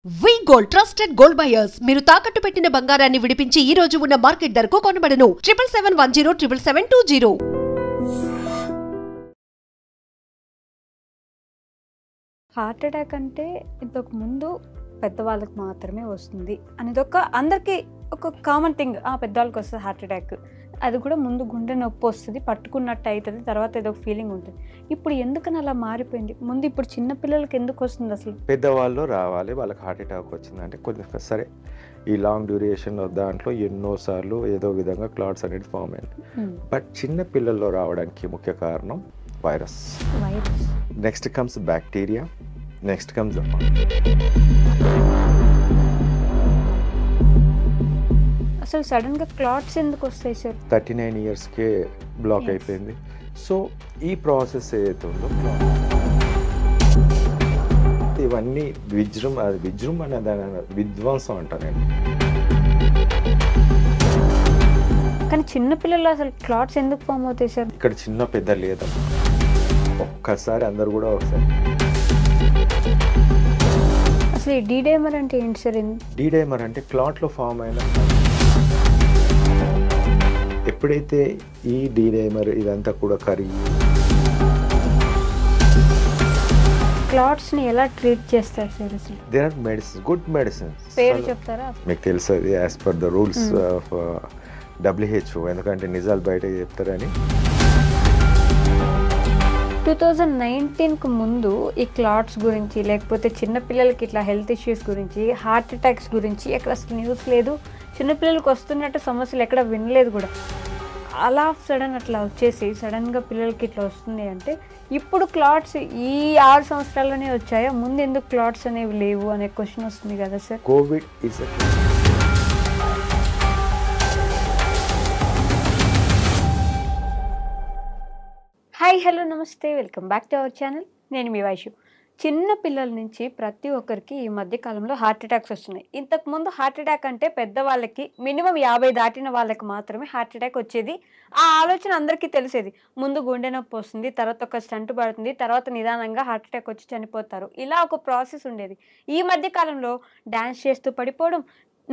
వి gold trusted gold buyers మీరు తాకట్టు పెట్టిన బంగారాన్ని విడిపించి ఈ రోజు ఉన్న మార్కెట్ ధరకు కొనబడను 7771077720. హార్ట్ అటాక్ అంటే ఇంతకు ముందు పెద్దవాళ్ళకి మాత్రమే వస్తుంది అనేది అందరికీ ఒక కామన్ థింగ్. పెద్దవాళ్ళకి వస్తుంది హార్ట్ అటాక్, అది కూడా ముందు గుండె నొప్పి వస్తుంది, పట్టుకున్నట్టు అవుతుంది, తర్వాత ఏదో ఒక ఫీలింగ్ ఉంటుంది. ఇప్పుడు ఎందుకని అలా మారిపోయింది? ముందు ఇప్పుడు చిన్న పిల్లలకి ఎందుకు వస్తుంది? అసలు పెద్దవాళ్ళు రావాలి, వాళ్ళకి హార్ట్ అటాక్ వచ్చిందంటే కొంచెం సరే ఈ లాంగ్ డ్యూరేషన్ దాంట్లో ఎన్నోసార్లు ఏదో విధంగా క్లాట్స్ అనేది ఫామ్ అయింది. బట్ చిన్న పిల్లల్లో రావడానికి ముఖ్య కారణం virus. Next comes bacteria, next comes అసలు సడన్గా క్లాట్స్ ఎందుకు వస్తాయి సార్? 39 ఇయర్స్కే బ్లాక్ అయిపోయింది. సో ఈ ప్రాసెస్ ఏదైతే ఉందో ఇవన్నీ విజృం అనే దాని విధ్వంసం అంటాను నేను. కానీ చిన్న పిల్లలు అసలు క్లాట్స్ ఎందుకు ఫామ్ అవుతాయి సార్? ఇక్కడ చిన్న పెద్ద లేదు, ఒక్కసారి అందరు కూడా ఒకసారి. అసలు ఈ డీడైమర్ అంటే ఏంటి సార్? డీడైమర్ అంటే క్లాట్లో ఫామ్ అయిన ఎప్పుడైతే ఈ డీడైమర్ ఇదంతా కూడా కరిగి క్లాట్స్ ని ఎలా ట్రీట్ చేస్తారు సార్? అసలు there are medicines, good medicines. పేరు చెప్తారా? మీకు తెలుసు అది as per the rules of WHO, ఎందుకంటే నిజాలు బయట చెప్తారని. 2019కు ముందు ఈ క్లాట్స్ గురించి, లేకపోతే చిన్నపిల్లలకి ఇట్లా హెల్త్ ఇష్యూస్ గురించి, హార్ట్ అటాక్స్ గురించి ఎక్కడ అసలు న్యూస్ లేదు. చిన్నపిల్లలకి వస్తున్నట్టు సమస్యలు ఎక్కడ వినలేదు కూడా. అలా సడన్ అట్లా వచ్చేసి సడన్గా పిల్లలకి ఇట్లా వస్తుంది అంటే ఇప్పుడు క్లాట్స్ ఈ 6 సంవత్సరాల్లోనే వచ్చాయా? ముందు ఎందుకు క్లాట్స్ అనేవి లేవు అనే క్వశ్చన్ వస్తుంది కదా sir. Covid is hi, hello, నమస్తే, welcome back to our channel. నేను మీ వైషు. చిన్న పిల్లల నుంచి ప్రతి ఒక్కరికి ఈ మధ్య కాలంలో హార్ట్ అటాక్స్ వస్తున్నాయి. ఇంతకుముందు హార్ట్ అటాక్ అంటే పెద్దవాళ్ళకి మినిమం 50 దాటిన వాళ్ళకి మాత్రమే హార్ట్ అటాక్ వచ్చేది. ఆ ఆలోచన అందరికీ తెలిసేది. ముందు గుండె నొప్పి వస్తుంది, తర్వాత ఒక స్టంట్ పడుతుంది, తర్వాత నిదానంగా హార్ట్ అటాక్ వచ్చి చనిపోతారు. ఇలా ఒక ప్రాసెస్ ఉండేది. ఈ మధ్య కాలంలో డ్యాన్స్ చేస్తూ పడిపోవడం,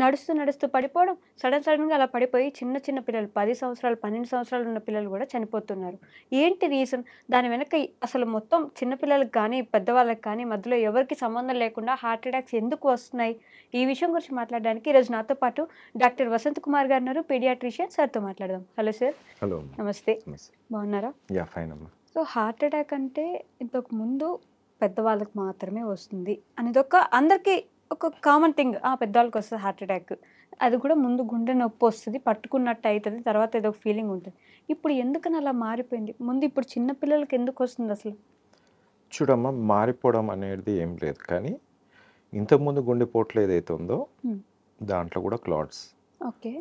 నడుస్తూ పడిపోవడం, సడన్గా అలా పడిపోయి చిన్న పిల్లలు 10 సంవత్సరాలు 12 సంవత్సరాలు ఉన్న పిల్లలు కూడా చనిపోతున్నారు. ఏంటి రీజన్? దాని వెనక అసలు మొత్తం చిన్నపిల్లలకు కానీ పెద్దవాళ్ళకి కానీ మధ్యలో ఎవరికి సంబంధం లేకుండా హార్ట్ అటాక్స్ ఎందుకు వస్తున్నాయి? ఈ విషయం గురించి మాట్లాడడానికి ఈరోజు నాతో పాటు డాక్టర్ వసంత్ కుమార్ గారు ఉన్నారు, పీడియాట్రిషియన్. సార్తో మాట్లాడదాం. Hello sir. హలో, నమస్తే, బాగున్నారా? యా, ఫైన్ అమ్మా. సో హార్ట్ అటాక్ అంటే ఇంతకు ముందు పెద్దవాళ్ళకి మాత్రమే వస్తుంది అనేది అందరికీ ఒక కామన్ థింగ్. పెద్దవాళ్ళకి వస్తుంది హార్ట్ అటాక్, అది కూడా ముందు గుండె నొప్పి వస్తుంది, పట్టుకున్నట్టు అవుతుంది, తర్వాత ఏదో ఒక ఫీలింగ్ ఉంటుంది. ఇప్పుడు ఎందుకని అలా మారిపోయింది? ముందు ఇప్పుడు చిన్న పిల్లలకి ఎందుకు వస్తుంది అసలు? చూడమ్మా, మారిపోవడం అనేది ఏం లేదు, కానీ ఇంతకుముందు గుండెపోట్లు ఏదైతే ఉందో దాంట్లో కూడా క్లాట్స్. ఓకే.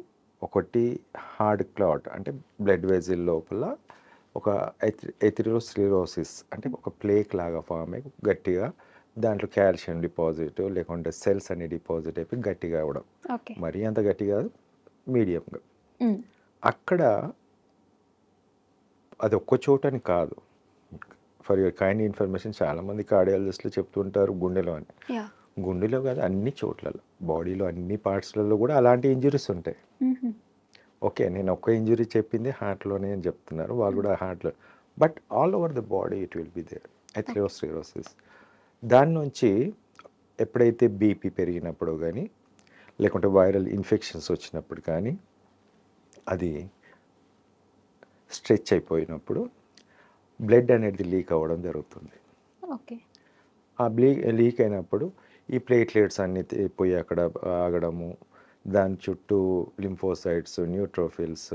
ఒకటి హార్డ్ క్లాట్ అంటే బ్లడ్ వెజిల్ లోపల ఒక ఎథెరోస్క్లెరోసిస్ అంటే ఒక ప్లేక్ లాగా ఫామ్ అయ్యి గట్టిగా దాంట్లో కాల్షియం డిపాజిట్ లేకుంటే సెల్స్ అనే డిపాజిట్ అయిపోయి గట్టిగా అవ్వడం. మరీ అంత గట్టిగా మీడియంగా. అక్కడ అది ఒక్క చోటని కాదు. ఫర్ యువర్ కైండ్ ఇన్ఫర్మేషన్, చాలామంది కార్డియాలజిస్టులు చెప్తుంటారు గుండెలో అని. గుండెలో కాదు, అన్ని చోట్లలో, బాడీలో అన్ని పార్ట్స్లలో కూడా అలాంటి ఇంజురీస్ ఉంటాయి. ఓకే, నేను ఒక్క ఇంజురీ చెప్పింది హార్ట్లోనే అని చెప్తున్నారు, వాళ్ళు కూడా హార్ట్లో. But all over the body it will be there atherosclerosis. దాని నుంచి ఎప్పుడైతే బీపీ పెరిగినప్పుడు కానీ లేకుంటే వైరల్ ఇన్ఫెక్షన్స్ వచ్చినప్పుడు కానీ అది స్ట్రెచ్ అయిపోయినప్పుడు బ్లడ్ అనేది లీక్ అవ్వడం జరుగుతుంది. ఓకే. ఆ లీక్ అయినప్పుడు ఈ ప్లేట్లెట్స్ అన్నీ పోయి అక్కడ ఆగడము, దాని చుట్టూ లింఫోసైట్స్, న్యూట్రోఫిల్స్,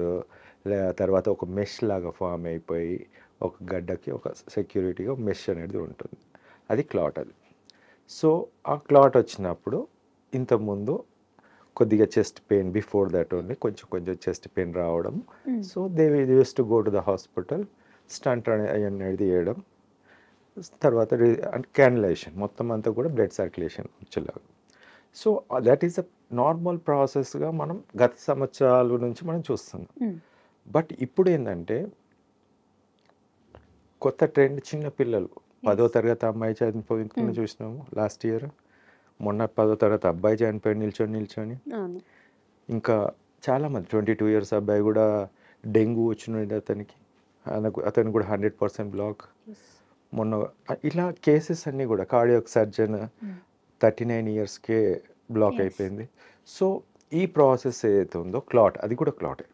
తర్వాత ఒక మెష్ లాగా ఫామ్ అయిపోయి ఒక గడ్డకి ఒక సెక్యూరిటీగా మెష్ అనేది ఉంటుంది, అది క్లాట్. అది సో ఆ క్లాట్ వచ్చినప్పుడు ఇంతకుముందు కొద్దిగా chest pain, before that only కొంచెం చెస్ట్ పెయిన్ రావడం. So they use to go to the hospital, stent అనేది వేయడం, తర్వాత అంటే క్యాన్యులేషన్, మొత్తం అంతా కూడా బ్లడ్ సర్క్యులేషన్ వచ్చేలాగా. So that is a normal ప్రాసెస్గా మనం గత సంవత్సరాల నుంచి మనం చూస్తున్నాం. బట్ ఇప్పుడు ఏంటంటే కొత్త ట్రెండ్, చిన్న పిల్లలు 10వ తరగతి అమ్మాయి చనిపోయింది చూసినాము లాస్ట్ ఇయర్. మొన్న 10వ తరగతి అబ్బాయి చనిపోయాడు నిల్చొని. అవును. ఇంకా చాలామంది 22 ఇయర్స్ అబ్బాయి కూడా డెంగ్యూ వచ్చినాడు అతనికి. అతను కూడా 100% బ్లాక్. మొన్న ఇలా కేసెస్ అన్నీ కూడా కార్డియాక్ సర్జన్ 39 ఇయర్స్కే బ్లాక్ అయిపోయింది. సో ఈ ప్రాసెస్ ఏదైతే ఉందో క్లాట్, అది కూడా క్లాటే.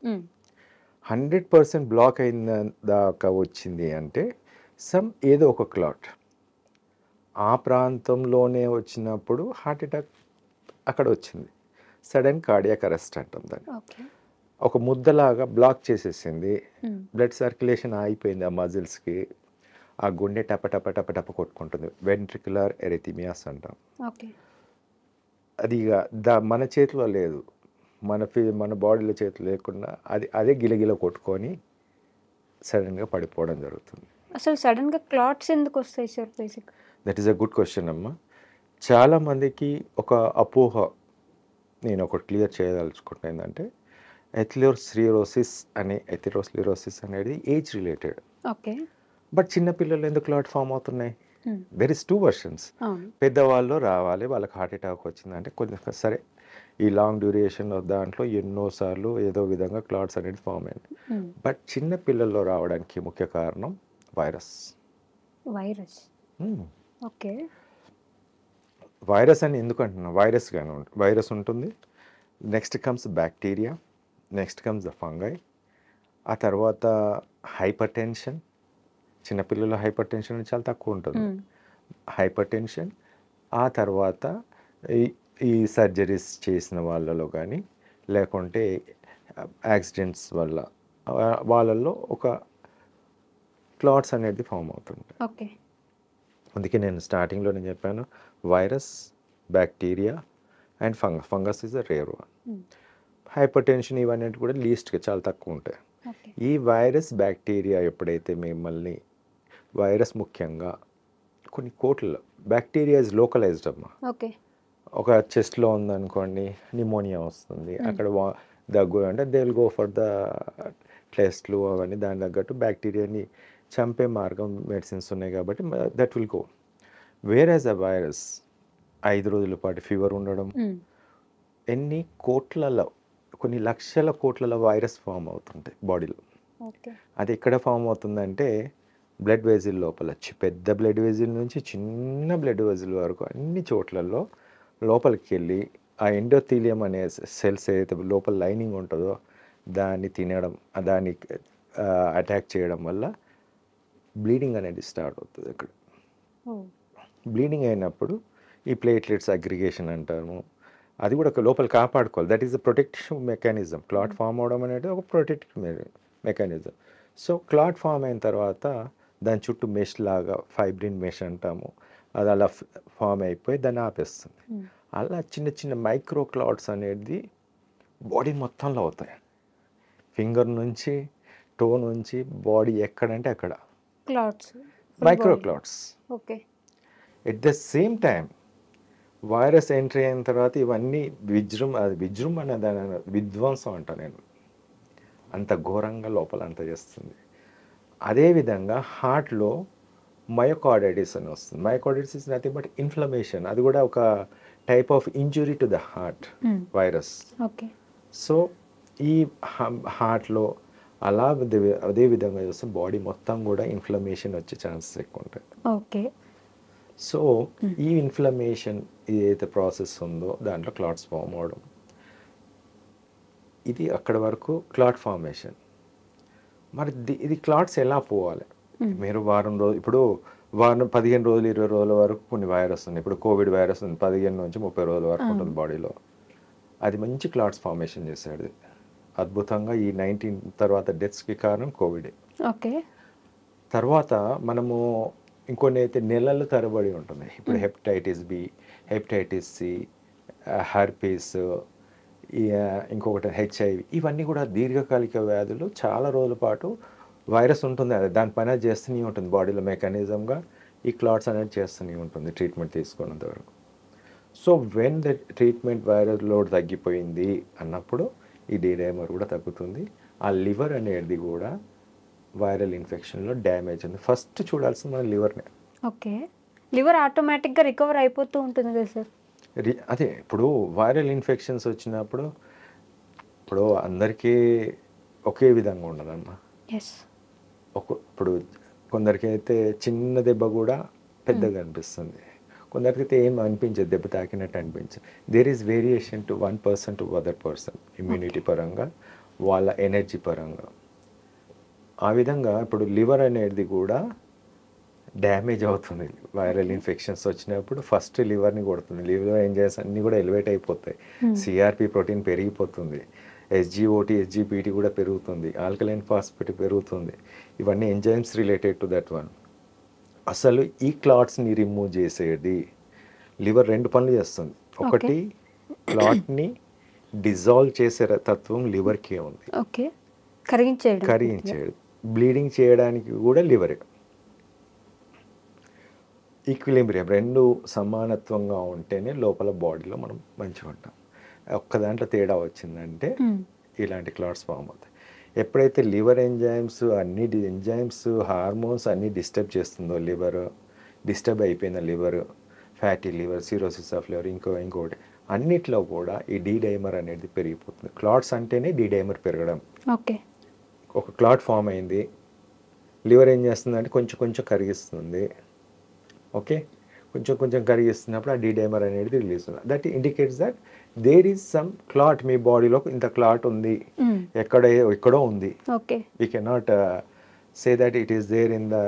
100% బ్లాక్ అయిన దాకా వచ్చింది అంటే ఏదో ఒక క్లాట్ ఆ ప్రాంతంలోనే వచ్చినప్పుడు హార్ట్ అటాక్ అక్కడ వచ్చింది. సడన్ కార్డియాక్ అరెస్ట్ అంటాం దాన్ని. ఒక ముద్దలాగా బ్లాక్ చేసేసింది, బ్లడ్ సర్క్యులేషన్ ఆగిపోయింది ఆ మజిల్స్కి, ఆ గుండె టప టప టప టప కొట్టుకుంటుంది. వెంట్రికులర్ ఎరిథిమియాస్ అంటాం. అది ఇక మన చేతిలో లేదు, మన బాడీలో చేతిలో లేకుండా అదే గిలగిల కొట్టుకొని సడన్గా పడిపోవడం జరుగుతుంది. అసలు సడన్గా క్లాట్స్ ఎందుకు వస్తాయి sir? Basic that is a good question అమ్మ. చాలామందికి ఒక అపోహ నేను ఒకటి క్లియర్ చేయదలుచుకుంటున్నా, ఏంటంటే ఎథెరోస్క్లెరోసిస్ అనేది ఏజ్ రిలేటెడ్. బట్ చిన్నపిల్లలు ఎందుకు క్లాట్ ఫామ్ అవుతున్నాయి? There is 2 versions. పెద్దవాళ్ళు రావాలి, వాళ్ళకి హార్ట్ అటాక్ వచ్చిందంటే కొంచెం సరే, ఈ లాంగ్ డ్యూరేషన్ దాంట్లో ఎన్నోసార్లు ఏదో విధంగా క్లాట్స్ అనేది ఫామ్ అయింది. బట్ చిన్న పిల్లల్లో రావడానికి ముఖ్య కారణం వైరస్. వైరస్ అని ఎందుకు అంటున్నాం? వైరస్ ఉంటుంది, next comes bacteria, next comes the fungi, ఆ తర్వాత హైపర్ టెన్షన్. చిన్నపిల్లల్లో హైపర్ టెన్షన్ చాలా తక్కువ ఉంటుంది. హైపర్ టెన్షన్, ఆ తర్వాత ఈ సర్జరీస్ చేసిన వాళ్ళలో కానీ లేకుంటే యాక్సిడెంట్స్ వల్ల వాళ్ళల్లో ఒక క్లాట్స్ అనేది ఫామ్ అవుతుంటాయి. అందుకే నేను స్టార్టింగ్లో చెప్పాను, virus, bacteria and fungus is a rare one. Hyper tension ఇవన్నీ కూడా లీస్ట్గా చాలా తక్కువ ఉంటాయి. ఈ వైరస్, బ్యాక్టీరియా ఎప్పుడైతే వైరస్ ముఖ్యంగా కొన్ని కోట్లలో, బ్యాక్టీరియా ఇస్ లోకలైజ్డ్ అమ్మా. ఒక చెస్ట్లో ఉందనుకోండి, నిమోనియా వస్తుంది, అక్కడ దగ్గు అంటే they will go for the టెస్ట్లు అవన్నీ, దాని తగ్గట్టు బ్యాక్టీరియాని చంపే మార్గం మెడిసిన్స్ ఉన్నాయి కాబట్టి that will go. Where as a virus 5 రోజుల పాటు ఫీవర్ ఉండడం, ఎన్ని కోట్లలో, కొన్ని లక్షల కోట్లలో వైరస్ ఫామ్ అవుతుంటాయి బాడీలో. అది ఎక్కడ ఫామ్ అవుతుందంటే బ్లడ్ వెజిల్ లోపల, పెద్ద బ్లడ్ వెజిల్ నుంచి చిన్న బ్లడ్ వెజిల్ వరకు అన్ని చోట్లలో లోపలికి వెళ్ళి ఆ ఎండోథీలియం అనే సెల్స్ ఏదైతే లోపల లైనింగ్ ఉంటుందో దాన్ని తినడం, దాన్ని అటాక్ చేయడం వల్ల బ్లీడింగ్ అనేది స్టార్ట్ అవుతుంది. అక్కడ బ్లీడింగ్ అయినప్పుడు ఈ ప్లేట్లెట్స్ అగ్రిగేషన్ అంటాము, అది కూడా లోపల కాపాడుకోవాలి. That is the protective mechanism. Clot form అవడం అనేది ఒక protective mechanism. So clot form అయిన తర్వాత దాని చుట్టూ మెష్ లాగా, ఫైబ్రిన్ మెష్ అంటాము, అది అలా ఫామ్ అయిపోయి దాన్ని ఆపేస్తుంది. అలా చిన్న చిన్న మైక్రో క్లాట్స్ అనేది బాడీ మొత్తంలో అవుతాయి. ఫింగర్ నుంచి, టో నుంచి, బాడీ ఎక్కడంటే అక్కడ micro clots. At the same time virus entry అయిన తర్వాత ఇవన్నీ విజృంభణ, దాని విధ్వంసం అంట నేను, అంత ఘోరంగా లోపల అంత చేస్తుంది. అదేవిధంగా హార్ట్లో మయోకార్డైటిస్ అని వస్తుంది. Myocarditis is nothing but inflammation. అది కూడా ఒక type of injury to the heart, virus. So ఈ హార్ట్లో అలా అదే విధంగా చూస్తే బాడీ మొత్తం కూడా ఇన్ఫ్లమేషన్ వచ్చే ఛాన్సెస్ ఎక్కువ ఉంటాయి. సో ఈ ఇన్ఫ్లమేషన్ ఏదైతే ప్రాసెస్ ఉందో దాంట్లో క్లాట్స్ ఫామ్ అవడం, ఇది అక్కడ వరకు క్లాట్ ఫార్మేషన్. మరి ఇది క్లాట్స్ ఎలా పోవాలి? మీరు ఇప్పుడు 15 రోజులు 20 రోజుల వరకు కొన్ని వైరస్ ఉన్నాయి. ఇప్పుడు కోవిడ్ వైరస్ ఉంది, 15 నుంచి 30 రోజుల వరకు ఉంటుంది బాడీలో. అది మంచి క్లాట్స్ ఫార్మేషన్ చేశాడు అద్భుతంగా. ఈ 19 తర్వాత డెత్స్కి కారణం కోవిడే. తర్వాత మనము ఇంకొన్ని అయితే నెలల తరబడి ఉంటుంది. ఇప్పుడు hepatitis B, hepatitis C, herpes, ఇంకొకటి HIV, ఇవన్నీ కూడా దీర్ఘకాలిక వ్యాధులు. చాలా రోజుల పాటు వైరస్ ఉంటుంది, అది దాని పని చేస్తూనే ఉంటుంది బాడీలో మెకానిజంగా. ఈ క్లాట్స్ అనేది చేస్తూనే ఉంటుంది ట్రీట్మెంట్ తీసుకున్నంత వరకు. So when the treatment virus load తగ్గిపోయింది అన్నప్పుడు ఈ డైమర్ కూడా తగ్గుతుంది. ఆ లివర్ అనేది కూడా వైరల్ ఇన్ఫెక్షన్లో డ్యామేజ్ ఉంది. ఫస్ట్ చూడాల్సింది మన లివర్నే. లివర్ ఆటోమేటిక్గా రికవర్ అయిపోతూ ఉంటుంది కదా సార్? అదే ఇప్పుడు వైరల్ ఇన్ఫెక్షన్స్ వచ్చినప్పుడు ఇప్పుడు అందరికీ ఒకే విధంగా ఉండదమ్మా. ఎస్. ఇప్పుడు కొందరికైతే చిన్న దెబ్బ కూడా పెద్దగా అనిపిస్తుంది, కొందరికైతే ఏం అనిపించదు, దెబ్బ తాకినట్టు అనిపించదు. There is variation to 1% to other person, immunity పరంగా, వాళ్ళ ఎనర్జీ పరంగా. ఆ విధంగా ఇప్పుడు లివర్ అనేది కూడా డ్యామేజ్ అవుతుంది. వైరల్ ఇన్ఫెక్షన్స్ వచ్చినప్పుడు ఫస్ట్ లివర్ని కొడుతుంది. లివర్ ఎంజైమ్స్ అన్నీ కూడా ఎలివేట్ అయిపోతాయి, సిఆర్పి ప్రోటీన్ పెరిగిపోతుంది, ఎస్జిఓటి ఎస్జిపిటి కూడా పెరుగుతుంది, ఆల్కలైన్ ఫాస్ఫేట్ పెరుగుతుంది. ఇవన్నీ enzymes related to that one. అసలు ఈ క్లాట్స్ని రిమూవ్ చేసేది లివర్ 2 పనులు చేస్తుంది. ఒకటి, క్లాట్ని డిజాల్వ్ చేసే తత్వం లివర్కే ఉంది. ఓకే, కరిగించేది. బ్లీడింగ్ చేయడానికి కూడా లివరే. ఈక్విలిబ్రియం 2 సమానత్వంగా ఉంటేనే లోపల బాడీలో మనం మంచిగా ఉంటాం. ఒక్క దాంట్లో తేడా వచ్చిందంటే ఇలాంటి క్లాట్స్ ఫామ్ అవుతాయి. ఎప్పుడైతే లివర్ ఎంజైమ్స్ అన్ని ఎంజైమ్స్ హార్మోన్స్ అన్నీ డిస్టర్బ్ చేస్తుందో, లివర్ డిస్టర్బ్ అయిపోయిన liver, fatty liver, cirrhosis of liver, ఇంకోటి అన్నిట్లో కూడా ఈ డీ డైమర్ అనేది పెరిగిపోతుంది. క్లాట్స్ అంటేనే డీ డైమర్ పెరగడం. ఓకే, ఒక క్లాట్ ఫామ్ అయింది, లివర్ ఏం చేస్తుందంటే కొంచెం కొంచెం కరిగిస్తుంది. ఓకే, కొంచెం కరిగిస్తున్నప్పుడు ఆ డీ డైమర్ అనేది రిలీజ్ అవుతుంది. That indicates that there is some clot, మీ బాడీలో ఇంత క్లాట్ ఉంది, ఎక్కడో ఉంది. Okay, we cannot say that it is there in the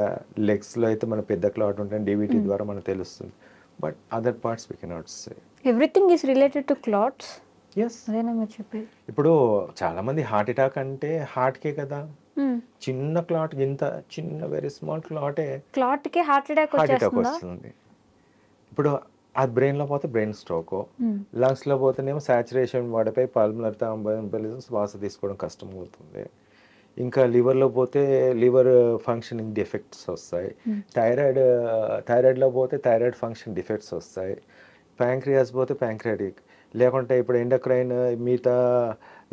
లెగ్స్లో అయితే మన పెద్ద క్లాట్ ఉంటుంది, డివిటీ ద్వారా మనకు తెలుస్తుంది. But other parts we cannot say. Everything is related to clots. Yes, అదేనా మీరు చెప్పేది? ఇప్పుడు చాలామంది హార్ట్ అటాక్ అంటే హార్ట్కే కదా, చిన్న క్లాట్, ఇంత చిన్న వెరీ స్మాల్ క్లాట్కే హార్ట్ అటాక్ వస్తుంది. ఇప్పుడు ఆ బ్రెయిన్లో పోతే బ్రెయిన్ స్ట్రోక్, లంగ్స్లో పోతేనేమో సాచురేషన్ పడిపోయి పల్మనరీ థ్రాంబోఎంబోలిజం, శ్వాస తీసుకోవడం కష్టం అవుతుంది. ఇంకా లివర్లో పోతే లివర్ ఫంక్షనింగ్ డిఫెక్ట్స్ వస్తాయి. థైరాయిడ్లో పోతే థైరాయిడ్ ఫంక్షన్ డిఫెక్ట్స్ వస్తాయి. ప్యాంక్రియాస్ పోతే ప్యాంక్రియాటిక్, లేకుంటే ఇప్పుడు ఎండోక్రైన్ మిగతా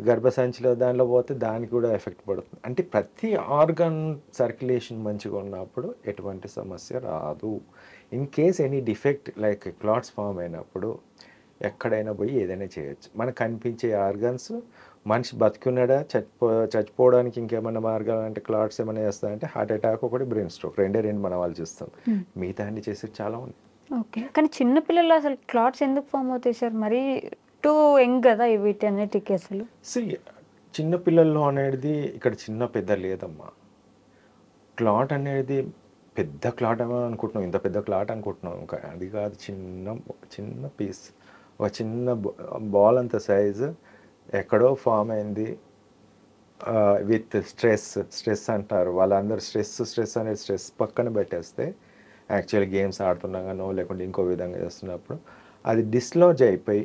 గర్భసంచిలో దానిలో పోతే దానికి కూడా ఎఫెక్ట్ పడుతుంది. అంటే ప్రతి ఆర్గన్ సర్క్యులేషన్ మంచిగా ఉన్నప్పుడు ఎటువంటి సమస్య రాదు. In case any defect like clots form అయినప్పుడు ఎక్కడైనా పోయి ఏదైనా చేయొచ్చు. మనకు కనిపించే ఆర్గన్స్, మనిషి బతికున్నాడా చచ్చిపోవడానికి ఇంకేమైనా మార్గాలు అంటే క్లాట్స్ ఏమైనా చేస్తాయంటే హార్ట్ అటాక్ ఒకటి, బ్రెయిన్ స్ట్రోక్, రెండు మనం ఆలోచిస్తాం. మిగతా అన్ని చేసేది చాలా ఉంది. ఓకే, కానీ చిన్నపిల్లలు అసలు క్లాట్స్ ఎందుకు ఫామ్ అవుతాయి సార్? మరీ టూ యంగ్ కదా వీటన్నిటికి అసలు. చిన్నపిల్లల్లో అనేది ఇక్కడ చిన్న పెద్ద లేదమ్మా. క్లాట్ అనేది పెద్ద క్లాట్ ఏమో అనుకుంటున్నాం, ఇంత పెద్ద క్లాట్ అనుకుంటున్నాం, ఇంకా అది కాదు. చిన్న పీస్, ఒక చిన్న బాల్ అంత సైజు ఎక్కడో ఫామ్ అయింది విత్ స్ట్రెస్ అంటారు. వాళ్ళందరూ స్ట్రెస్ అనేది స్ట్రెస్ పక్కన పెట్టేస్తే యాక్చువల్ గేమ్స్ ఆడుతున్నాగానో లేకుంటే ఇంకో విధంగా చేస్తున్నప్పుడు అది డిస్లాజ్ అయిపోయి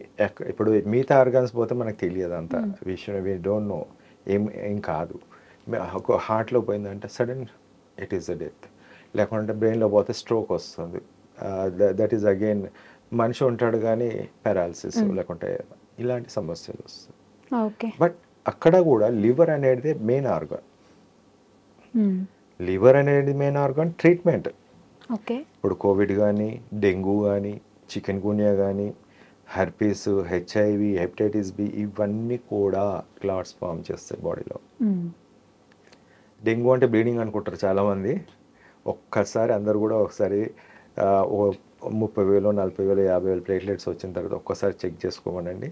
ఇప్పుడు మిగతా ఆర్గాన్స్ పోతే మనకు తెలియదు అంత విషయం, వీ డోంట్ నో ఏం కాదు. హార్ట్లో పోయిందంటే sudden it is a death, లేకుంటే బ్రెయిన్లో పోతే స్ట్రోక్ వస్తుంది. దట్ ఈస్ అగైన్ మనిషి ఉంటాడు కానీ పారాలసిస్ లేకుంటే ఇలాంటి సమస్యలు వస్తాయి. ఓకే, బట్ అక్కడ కూడా లివర్ అనేది మెయిన్ ఆర్గాన్. లివర్ అనేది మెయిన్ ఆర్గాన్. ట్రీట్మెంట్ ఓకే, ఇప్పుడు కోవిడ్ కానీ, డెంగ్యూ కానీ, చికెన్ గున్యా కానీ, హెర్పీస్, హెచ్ఐవి, హెపటైటిస్ బి, ఇవన్నీ కూడా క్లాట్స్ ఫామ్ చేస్తాయి బాడీలో. డెంగ్యూ అంటే బ్లీడింగ్ అనుకుంటారు చాలామంది. ఒక్కసారి అందరు కూడా ఒకసారి 30,000, 40,000, 50,000 ప్లేట్లెట్స్ వచ్చిన తర్వాత ఒక్కసారి చెక్ చేసుకోమనండి,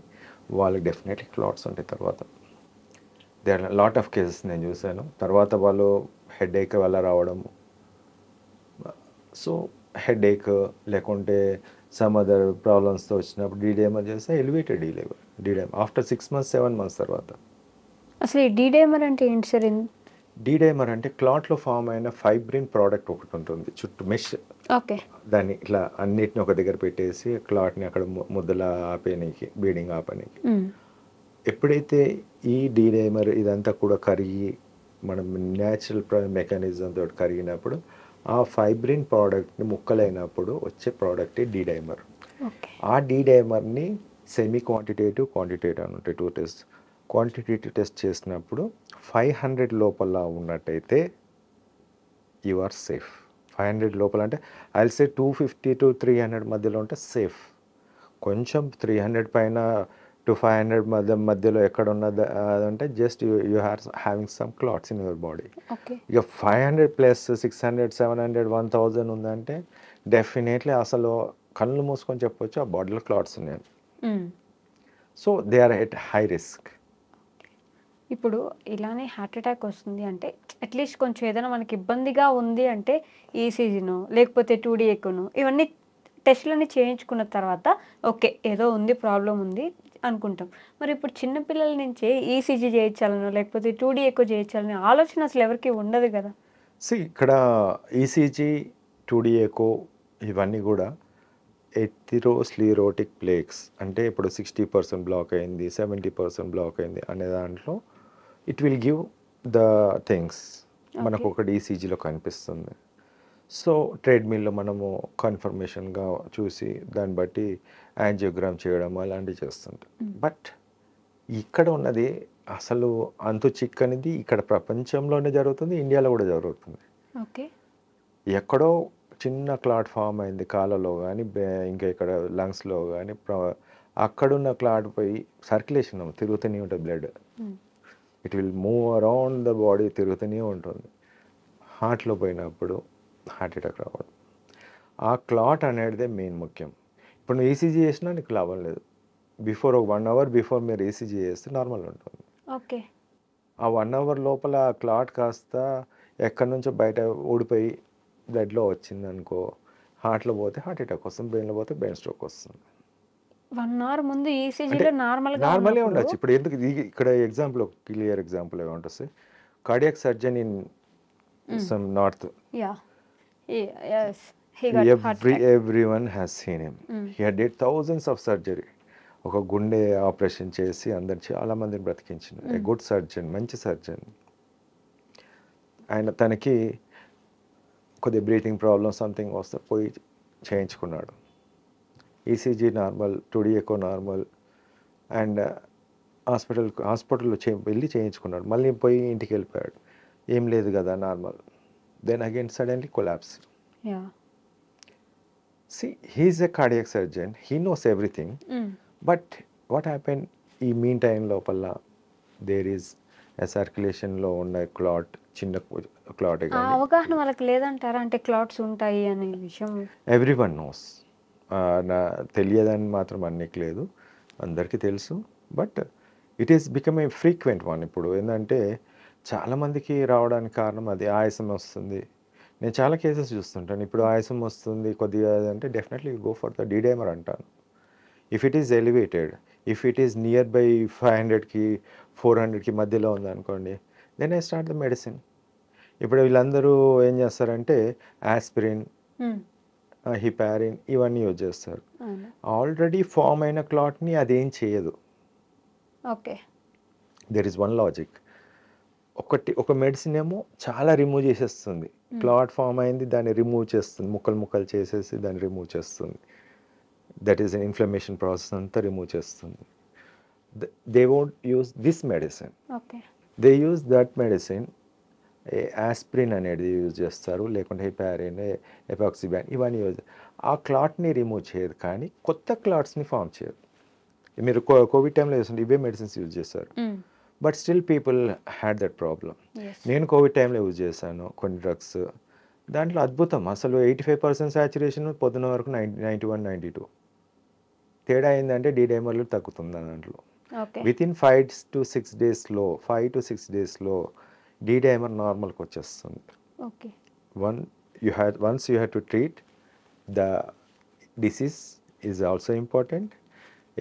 వాళ్ళకి డెఫినెట్లీ క్లాట్స్ ఉంటాయి. తర్వాత there are lot of cases నేను చూశాను. తర్వాత వాళ్ళు హెడేక్ వల్ల రావడము, సో హెడేక్ లేకుంటే సమ్ అదర్ ప్రాబ్లమ్స్తో వచ్చినప్పుడు డీడైమర్ చేస్తే elevated D dimer after 6 months 7 months తర్వాత. అసలు ఈ డీడైమర్ అంటే ఏంటి సార్? డీడైమర్ అంటే క్లాట్లో ఫామ్ అయిన ఫైబ్రిన్ ప్రోడక్ట్ ఒకటి ఉంటుంది చుట్టూ మెష్. ఓకే, దాన్ని ఇట్లా అన్నిటిని ఒక దగ్గర పెట్టేసి క్లాట్ని అక్కడ ముద్దల ఆపేనికి, బ్లీడింగ్ ఆపేనికి. ఎప్పుడైతే ఈ డీడైమర్ ఇదంతా కూడా కరిగి మనం న్యాచురల్ మెకానిజం తోటి కరిగినప్పుడు ఆ ఫైబ్రిన్ ప్రోడక్ట్ని ముక్కలైనప్పుడు వచ్చే ప్రోడక్టే డీడైమర్. ఆ డీడైమర్ని సెమీ క్వాంటిటేటివ్ అని ఉంటాయి 2 tests. క్వాంటిటేటివ్ టెస్ట్ చేసినప్పుడు 500 లోపల ఉన్నట్టయితే యు ఆర్ సేఫ్. 500 లోపల అంటే ఐ విల్ సే 250 to 300 మధ్యలో ఉంటే సేఫ్. కొంచెం 300 పైన టు 500 మధ్యలో ఎక్కడ ఉన్నది అంటే just you having some clots in your body. Okay. ఇక 500 ప్లస్ 600 700 1000 ఉందంటే డెఫినెట్లీ అసలు కళ్ళు మూసుకొని చెప్పొచ్చు ఆ బాడీలో క్లాట్స్ ఉన్నాయి. So they are at high risk. ఇప్పుడు ఇలానే హార్ట్ అటాక్ వస్తుంది అంటే అట్లీస్ట్ కొంచెం ఏదైనా మనకి ఇబ్బందిగా ఉంది అంటే ఈసీజీనో లేకపోతే 2D ఎకోనో ఇవన్నీ టెస్టులన్నీ చేయించుకున్న తర్వాత ఓకే ఏదో ఉంది ప్రాబ్లం ఉంది అనుకుంటాం. మరి ఇప్పుడు చిన్నపిల్లల నుంచే ఈసీజీ చేయించాలనో లేకపోతే 2D ఎకో చేయించాలనే ఆలోచన అసలు ఎవరికి ఉండదు కదా. ఇక్కడ ఈసీజీ 2D ఎకో ఇవన్నీ కూడా ఎథెరోస్క్లెరోటిక్ ప్లేక్స్ అంటే ఇప్పుడు 60% బ్లాక్ అయింది 70% బ్లాక్ అయింది అనే దాంట్లో it will give the things మనకు ఒకటి ఈసీజీలో కనిపిస్తుంది. సో ట్రెడ్మిల్లో మనము కన్ఫర్మేషన్గా చూసి దాన్ని బట్టి యాంజియోగ్రామ్ చేయడం అలాంటివి చేస్తుంటాం. బట్ ఇక్కడ ఉన్నది అసలు అంతు చిక్కనిది ఇక్కడ ప్రపంచంలోనే జరుగుతుంది, ఇండియాలో కూడా జరుగుతుంది. ఓకే. ఎక్కడో చిన్న క్లాట్ ఫామ్ అయింది కాళ్ళలో కానీ ఇంకా ఇక్కడ లంగ్స్లో కానీ అక్కడున్న క్లాట్ పోయి సర్క్యులేషన్ తిరుగుతూనే ఉంటుంది blood. It will move around the body తిరుగుతూనే ఉంటుంది. హార్ట్లో పోయినప్పుడు హార్ట్ అటాక్ రావడం ఆ క్లాట్ అనేది మెయిన్ ముఖ్యం. ఇప్పుడు నువ్వు ఈసీజీ చేసినా నీకు లాభం లేదు. బిఫోర్ ఒక 1 hour బిఫోర్ మీరు ఈసీజీ చేస్తే నార్మల్ ఉంటుంది. ఓకే. ఆ 1 hour లోపల క్లాట్ కాస్త ఎక్కడి నుంచో బయట ఊడిపోయి బ్లడ్లో వచ్చింది అనుకో, హార్ట్లో పోతే హార్ట్ అటాక్ వస్తుంది, బ్రెయిన్లో పోతే బ్రెయిన్ స్ట్రోక్ వస్తుంది. 1 hour ముందు ఈసీజీలో నార్మల్గా ఉండొచ్చు. ఇప్పుడు ఎందుకు ఇక్కడ ఎగ్జాంపుల్ క్లియర్ ఎగ్జాంపుల్ ఏమంటుంది, cardiac surgeon in some north, everyone has seen him. He had did thousands of surgery. ఒక గుండె ఆపరేషన్ చేసి అందరు చాలా మందిని బ్రతికించింది. ఏ గుడ్ సర్జన్, మంచి సర్జన్. ఆయన తనకి కొద్దిగా బ్రీతింగ్ ప్రాబ్లమ్ సంథింగ్ వస్తే పోయి చేయించుకున్నాడు. ECG normal, 2D echo normal, and హాస్పిటల్లో వెళ్ళి చేయించుకున్నాడు. మళ్ళీ పోయి ఇంటికి వెళ్ళిపోయాడు, ఏం లేదు కదా normal. Then again suddenly collapse. See, he is a cardiac surgeon. He knows everything. But what happened? ఈ మీన్ టైం లోపల దేర్ ఈజ్ సర్క్యులేషన్లో ఉన్న క్లాట్, చిన్న క్లాట్. అవగాహన వాళ్ళకి లేదంటారా అంటే క్లాట్స్ ఉంటాయి అనే విషయం? Everyone knows. తెలియదని మాత్రం అన్నికి లేదు, అందరికీ తెలుసు. But it is become a frequent one. ఇప్పుడు ఏంటంటే చాలామందికి రావడానికి కారణం అది ఆయాసం వస్తుంది. నేను చాలా కేసెస్ చూస్తుంటాను. ఇప్పుడు ఆయాసం వస్తుంది కొద్దిగా అంటే definitely go for the D dimer అంటాను. If it is elevated, if it is near by 500కి 400కి మధ్యలో ఉందనుకోండి, then I start the medicine. ఇప్పుడు వీళ్ళందరూ ఏం చేస్తారంటే ఆస్పిరిన్, హిపారిన్ ఇవన్నీ యూజ్ చేస్తారు. ఆల్రెడీ ఫామ్ అయిన క్లాట్ని అదేం చేయదు. Okay. There is one logic. ఒక మెడిసిన్ ఏమో చాలా రిమూవ్ చేసేస్తుంది. క్లాట్ ఫామ్ అయింది, దాన్ని రిమూవ్ చేస్తుంది, ముక్కలు చేసేసి దాన్ని రిమూవ్ చేస్తుంది. That is an inflammation process అంతా రిమూవ్ చేస్తుంది. They won't use this medicine. They use that medicine. Aspirin అనేది యూజ్ చేస్తారు, లేకుంటే హిపారిన్, ఎపాక్సిబ్యాన్ ఇవన్నీ యూజ్. ఆ క్లాట్ని రిమూవ్ చేయదు, కానీ కొత్త క్లాట్స్ని ఫామ్ చేయదు. మీరు కోవిడ్ టైంలో చేస్తుంటే ఇవే మెడిసిన్స్ యూజ్ చేస్తారు. But still people had that problem. నేను కోవిడ్ టైంలో యూజ్ చేశాను కొన్ని డ్రగ్స్. దాంట్లో అద్భుతం, అసలు 85% సాచురేషన్, పొద్దున వరకు 91, 92. తేడా ఏంటంటే డీడైమర్లు తగ్గుతుంది దాంట్లో. వితిన్ 5 to 6 డేస్లో 5 to 6 డేస్లో డీడైమర్ నార్మల్కి వచ్చేస్తుంది. Once you have to treat the disease is also important.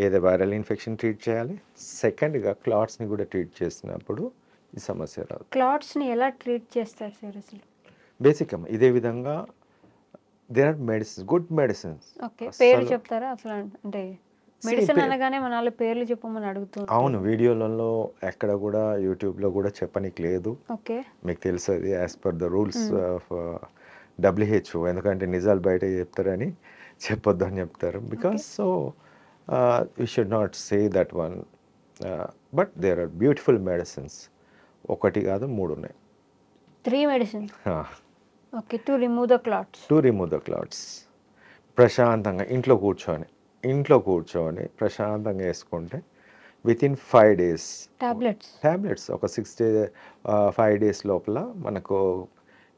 ఏదో వైరల్ ఇన్ఫెక్షన్ ట్రీట్ చేయాలి, సెకండ్గా క్లాట్స్ని కూడా ట్రీట్ చేసినప్పుడు ఈ సమస్య రాదు. క్లాట్స్ని ఎలా ట్రీట్ చేస్తారు సార్ అసలు? బేసిక్గా ఇదే విధంగా there are medicines, good medicines. Okay, పేర్లు చెప్తారా అసలు? అంటే మెడిసిన్ అనగానే మన వాళ్ళు పేర్లు చెప్పమని అడుగుతున్నారు. అవును, వీడియోలలో ఎక్కడ కూడా యూట్యూబ్లో కూడా చెప్పనికి లేదు. ఓకే, మీకు తెలుసు అది as per the rules of WHO. ఎందుకంటే నిజాలు బయట చెప్తారని చెప్పొద్దు అని చెప్తారు. Because so we should not say that one, but there are beautiful medicines. ఒకటి కాదు, 3 ఉన్నాయి. 3 medicines. Okay, to remove the clots. ప్రశాంతంగా ఇంట్లో కూర్చొని ఇంట్లో కూర్చొని ప్రశాంతంగా వేసుకుంటే వితిన్ 5 డేస్ టాబ్లెట్స్ ఒక 5 డేస్ లోపల మనకు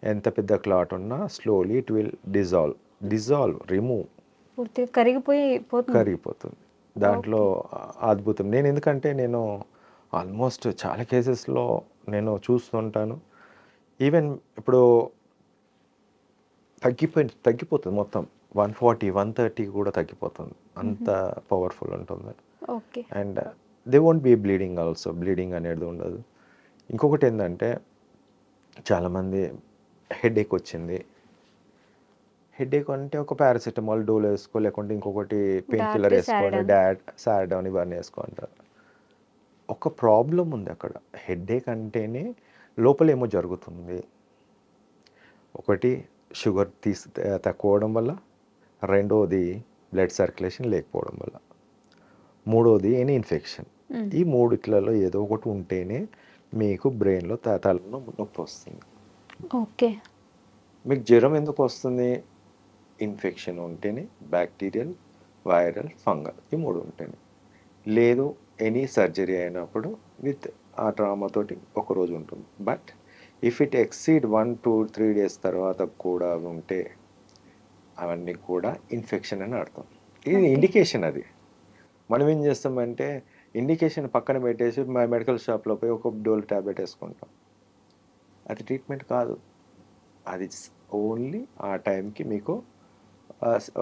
ఎంత పెద్ద క్లాట్ ఉన్నా స్లోలీ ఇట్ విల్ రిమూవ్ పూర్తిగా కరిగిపోతుంది. దాంట్లో అద్భుతం. ఎందుకంటే నేను ఆల్మోస్ట్ చాలా కేసెస్లో నేను చూస్తుంటాను. ఈవెన్ ఇప్పుడు తగ్గిపోతుంది మొత్తం 140 130 కూడా తగ్గిపోతుంది. అంత పవర్ఫుల్ ఉంటుంది. Okay. And they won't be bleeding అనేది ఉండదు. ఇంకొకటి ఏంటంటే చాలామంది హెడేక్ వచ్చింది. హెడేక్ అంటే ఒక పారాసిటమాల్ డోలో వేసుకో, లేకుంటే ఇంకొకటి పెయిన్ కిల్లర్ వేసుకోండి, సారడాన్ ఇవన్నీ వేసుకుంటారు. ఒక ప్రాబ్లం ఉంది అక్కడ. హెడేక్ అంటేనే లోపల ఏమో జరుగుతుంది. ఒకటి షుగర్ తక్కువ అవడం వల్ల, రెండోది బ్లడ్ సర్క్యులేషన్ లేకపోవడం వల్ల, మూడోది ఎనీ ఇన్ఫెక్షన్. ఈ మూడిట్లలో ఏదో ఒకటి ఉంటేనే మీకు బ్రెయిన్లో తలలో నొప్పి వస్తుంది. ఓకే. మీకు జ్వరం ఎందుకు వస్తుంది? ఇన్ఫెక్షన్ ఉంటేనే, బ్యాక్టీరియల్, వైరల్, ఫంగల్, ఈ మూడు ఉంటేనే. లేదు ఎనీ సర్జరీ అయినప్పుడు విత్ ఆ ట్రామాతోటి ఒకరోజు ఉంటుంది. But if it exceed 1 to 3 days తర్వాత కూడా ఉంటే అవన్నీ కూడా ఇన్ఫెక్షన్ అని అర్థం. ఇది ఇండికేషన్. అది మనం ఏం చేస్తామంటే ఇండికేషన్ పక్కన పెట్టేసి మెడికల్ షాప్లో పోయి ఒక డోల్ ట్యాబ్లెట్ వేసుకుంటాం. అది ట్రీట్మెంట్ కాదు. అది ఓన్లీ ఆ టైంకి మీకు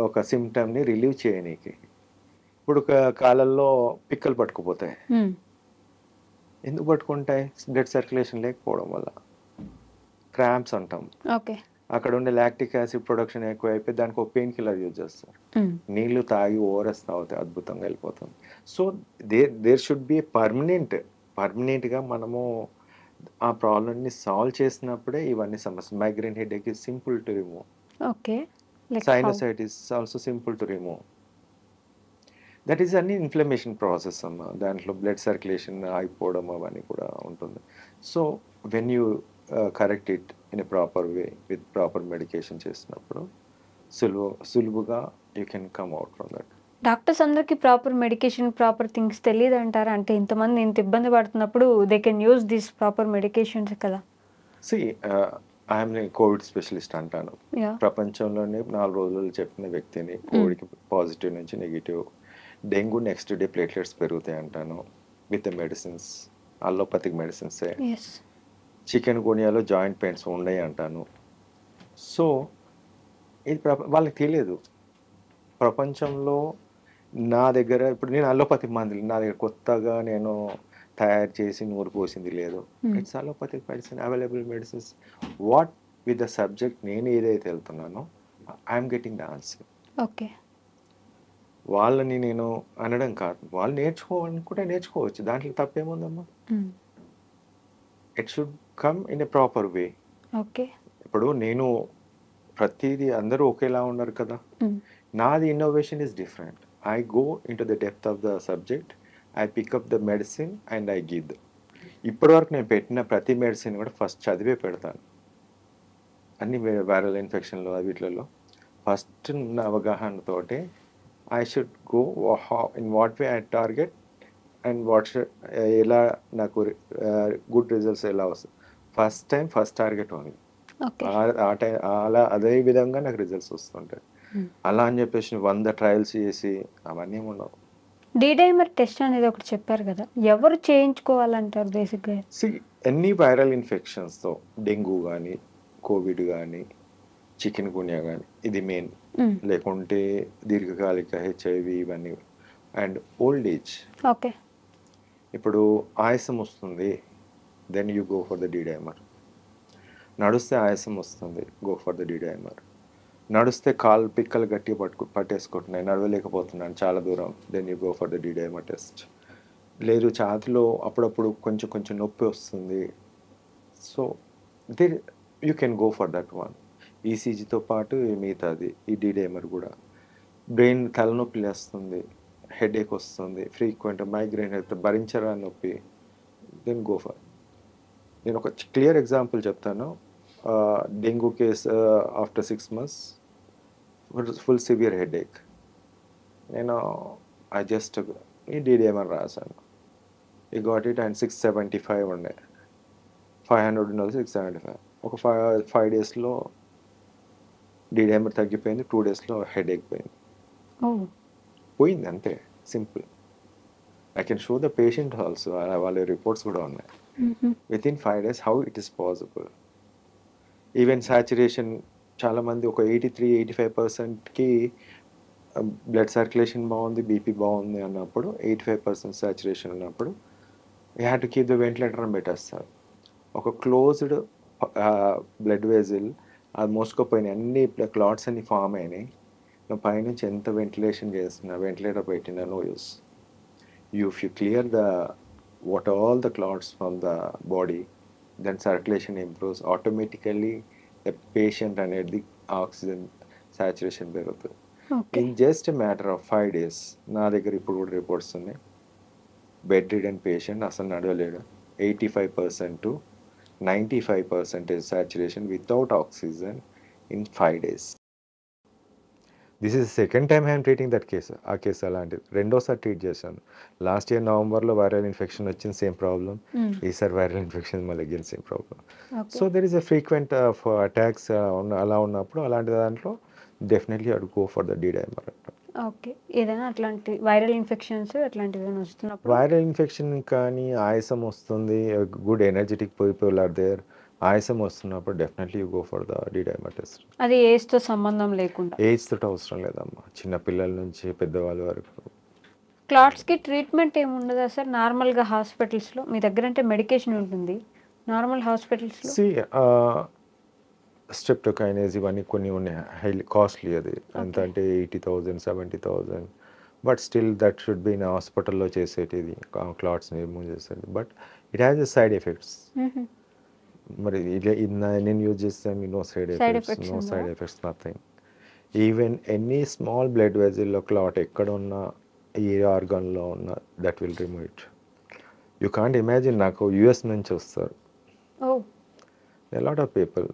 ఒక సిమ్టమ్ని రిలీవ్ చేయనీకి. ఇప్పుడు కాళ్ళల్లో పిక్కలు పట్టుకుపోతాయి. ఎందుకు పట్టుకుంటాయి? బ్లడ్ సర్క్యులేషన్ లేకపోవడం వల్ల. క్రాంప్స్ అంటాం. ఓకే. అక్కడ ఉండే లాక్టిక్ యాసిడ్ ప్రొడక్షన్ ఎక్కువ అయిపోయి దానికి ఒక పెయిన్ కిల్లర్ యూజ్ చేస్తారు. నీళ్లు తాగి ఓఆర్ఎస్ తాగితే అద్భుతంగా వెళ్ళిపోతుంది. సో దేర్ షుడ్ బి పర్మనెంట్గా మనము ఆ ప్రాబ్లమ్ని సాల్వ్ చేసినప్పుడే ఇవన్నీ సమస్య. Migraine headache is simple to remove. Okay. Sinusitis also simple to remove. That is అన్ని ఇన్ఫ్లమేషన్ ప్రాసెస్ అమ్మ. దాంట్లో బ్లడ్ సర్క్యులేషన్ అయిపోవడం అవన్నీ కూడా ఉంటుంది. So when you correct it in a proper way with proper medication చేసినప్పుడు సులువుగా you can come out from that. Doctors అందరికీ ప్రాపర్ మెడికేషన్, ప్రాపర్ థింగ్స్ తెలియదు అంటారా? అంటే ఇంతమంది ఇంత ఇబ్బంది పడుతున్నప్పుడు they can use this proper medications కదా. ఐఎమ్ కోవిడ్ స్పెషలిస్ట్ అంటాను. ప్రపంచంలోనే 4 రోజులు చెప్పిన వ్యక్తిని. కోవిడ్కి పాజిటివ్ నుంచి negative. Dengue next day platelets పెరుగుతాయి అంటాను విత్ మెడిసిన్స్, అల్లోపతిక్ మెడిసిన్సే. చికెన్ గునియాలో జాయింట్ పెయిన్స్ ఉన్నాయి అంటాను. సో ఇది వాళ్ళకి తెలియదు. ప్రపంచంలో నా దగ్గర ఇప్పుడు నేను అల్లోపతిక్ మందులు నా దగ్గర కొత్తగా నేను తయారు చేసి నూరు పోసింది లేదు. It's allopathic medicine, available medicines. What with the subject నేను ఏదైతే వెళ్తున్నానో I'm getting the answer. Okay. వాళ్ళని నేను అనడం కాదు, వాళ్ళు నేర్చుకోవాలనుకుంటే నేర్చుకోవచ్చు. దాంట్లో తప్పేముందమ్మా? It should come in a proper way. Okay. ఇప్పుడు నేను ప్రతిదీ అందరూ ఒకేలా ఉన్నారు కదా. నాది innovation is different. I go into the depth of the subject. I pick up the medicine and I give. ఇప్పటివరకు నేను పెట్టిన ప్రతి మెడిసిన్ కూడా ఫస్ట్ చదివే పెడతాను. అన్ని వైరల్ ఇన్ఫెక్షన్లు వీటిలలో ఫస్ట్ ఉన్న అవగాహనతోటి I should go in what way I target and ఎలా నాకు గుడ్ రిజల్ట్స్ ఎలా వస్తాయి. First target only. అదే విధంగా నాకు రిజల్ట్స్ వస్తుంటాయి. అలా అని చెప్పేసి 100 ట్రయల్స్ చేసి అవన్నీ ఉండవు. డైమర్ టెస్ట్ అనేది ఒకటి చెప్పారు కదా, ఎవరు చేయించుకోవాలంటారు బేసిక్గా? ఎన్ని వైరల్ ఇన్ఫెక్షన్స్తో, డెంగ్యూ కానీ, కోవిడ్ కానీ, చికెన్ గున్యా కానీ, ఇది మెయిన్. లేకుంటే దీర్ఘకాలిక హెచ్ఐవి ఇవన్నీ, అండ్ ఓల్డ్ ఏజ్. ఓకే. ఇప్పుడు ఆయాసం వస్తుంది, then you go for the dimer. నడుస్తే ఆయాసం వస్తుంది, గో ఫర్ ద డైమర్. నడుస్తే కాలు పిక్కలు గట్టిగా పట్టేసుకుంటున్నాయి, నడవలేకపోతున్నాను చాలా దూరం, then you go for the dimer test. లేదు ఛాతిలో అప్పుడప్పుడు కొంచెం నొప్పి వస్తుంది, so you can go for that one. ఈసీజీతో పాటు మిగతాది ఈ డైమర్ కూడా. బ్రెయిన్ తలనొప్పి లేస్తుంది, హెడేక్ వస్తుంది, ఫ్రీక్వెంట్ మైగ్రేన్ అయితే భరించరా నొప్పి, దెన్ గో ఫర్. నేను ఒక క్లియర్ ఎగ్జాంపుల్ చెప్తాను. Dengue case after 6 months, full severe headache. నేను ఐ జస్ట్ ఈ డీడీఎంఆర్ రాశాను. ఈ గాట్ ఇట్ అండ్ 675 ఉండే, 500 ఉన్నది 675. ఒక 5 డేస్లో డీడీఎంఆర్ తగ్గిపోయింది, 2 డేస్లో హెడేక్ పోయింది. పోయింది అంతే, simple. I can show the patient also, వాళ్ళ రిపోర్ట్స్ కూడా ఉన్నాయి. With in 5 days how it is possible. Even saturation చాలామంది ఒక 83-85%కి బ్లడ్ సర్క్యులేషన్ బాగుంది, బీపీ బాగుంది అన్నప్పుడు 85% సాచురేషన్ ఉన్నప్పుడు you have to keep the ventilator అని పెట్టేస్తారు. ఒక క్లోజ్డ్ బ్లడ్ వెజిల్ అది మోసుకుపోయినాయి, అన్ని క్లాట్స్ అన్ని ఫామ్ అయినాయి. నువ్వు పైనుంచి ఎంత వెంటిలేషన్ చేస్తున్నా, వెంటిలేటర్ పెట్టినా no use. If you clear all the clots from the body, then circulation improves automatically. The patient and the oxygen saturation పెరుగుతుంది. In just a matter of 5 days, నా దగ్గర ఇప్పుడు కూడా రిపోర్ట్స్ ఉన్నాయి. బెడ్ రిడన్ పేషెంట్ అసలు నడవలేడు, 85% to 95% saturation without oxygen in 5 days. This is second time I'm treating that case. ఆ case అలాంటిది రెండోసారి ట్రీట్ చేశాను. లాస్ట్ ఇయర్ నవంబర్లో వైరల్ ఇన్ఫెక్షన్ వచ్చింది, సేమ్ ప్రాబ్లం. ఈసారి వైరల్ ఇన్ఫెక్షన్ మళ్ళీ again same problem. So there is a frequent of attacks అలా ఉన్నప్పుడు అలాంటి దాంట్లో definitely I would go for the DDMR. Okay, ఏదైనా అట్లాంటి వైరల్ ఇన్ఫెక్షన్స్ అట్లాంటివి వస్తున్నప్పుడు, వైరల్ ఇన్ఫెక్షన్ కానీ ఆయాసం వస్తుంది, good energetic people are there, ఆయాసం వస్తున్నప్పుడు definitely you go for the DDMR test. అది ఏజ్తో సంబంధం లేకుండా, ఏజ్ తోటి అవసరం లేదమ్మా, చిన్న పిల్లల నుంచి పెద్దవాళ్ళ వరకు. క్లాట్స్కి ట్రీట్మెంట్ ఏమి ఉండదా సార్ నార్మల్గా హాస్పిటల్స్లో? మీ దగ్గర అంటే మెడికేషన్ ఉంటుంది, నార్మల్ హాస్పిటల్స్లో స్ట్రెప్టోకైనేజ్ ఇవన్నీ కొన్ని ఉన్నాయి, హైలీ కాస్ట్లీ. అది ఎంత అంటే 80,000 70,000. But still that should be in హాస్పిటల్లో చేసేటిది, క్లాట్స్ని రిమూవ్ చేసేది. But it has a side effects. మరి నేను యూజ్ చేస్తాను, no side effects, nothing. Even any small blood వెజిల్లో క్లాట్ ఎక్కడ ఉన్నా, ఏ ఆర్గాన్లో ఉన్నా, that will remove it. You can't imagine, నాకు యూఎస్ నుంచి వస్తారు లాట్ ఆఫ్ పీపుల్.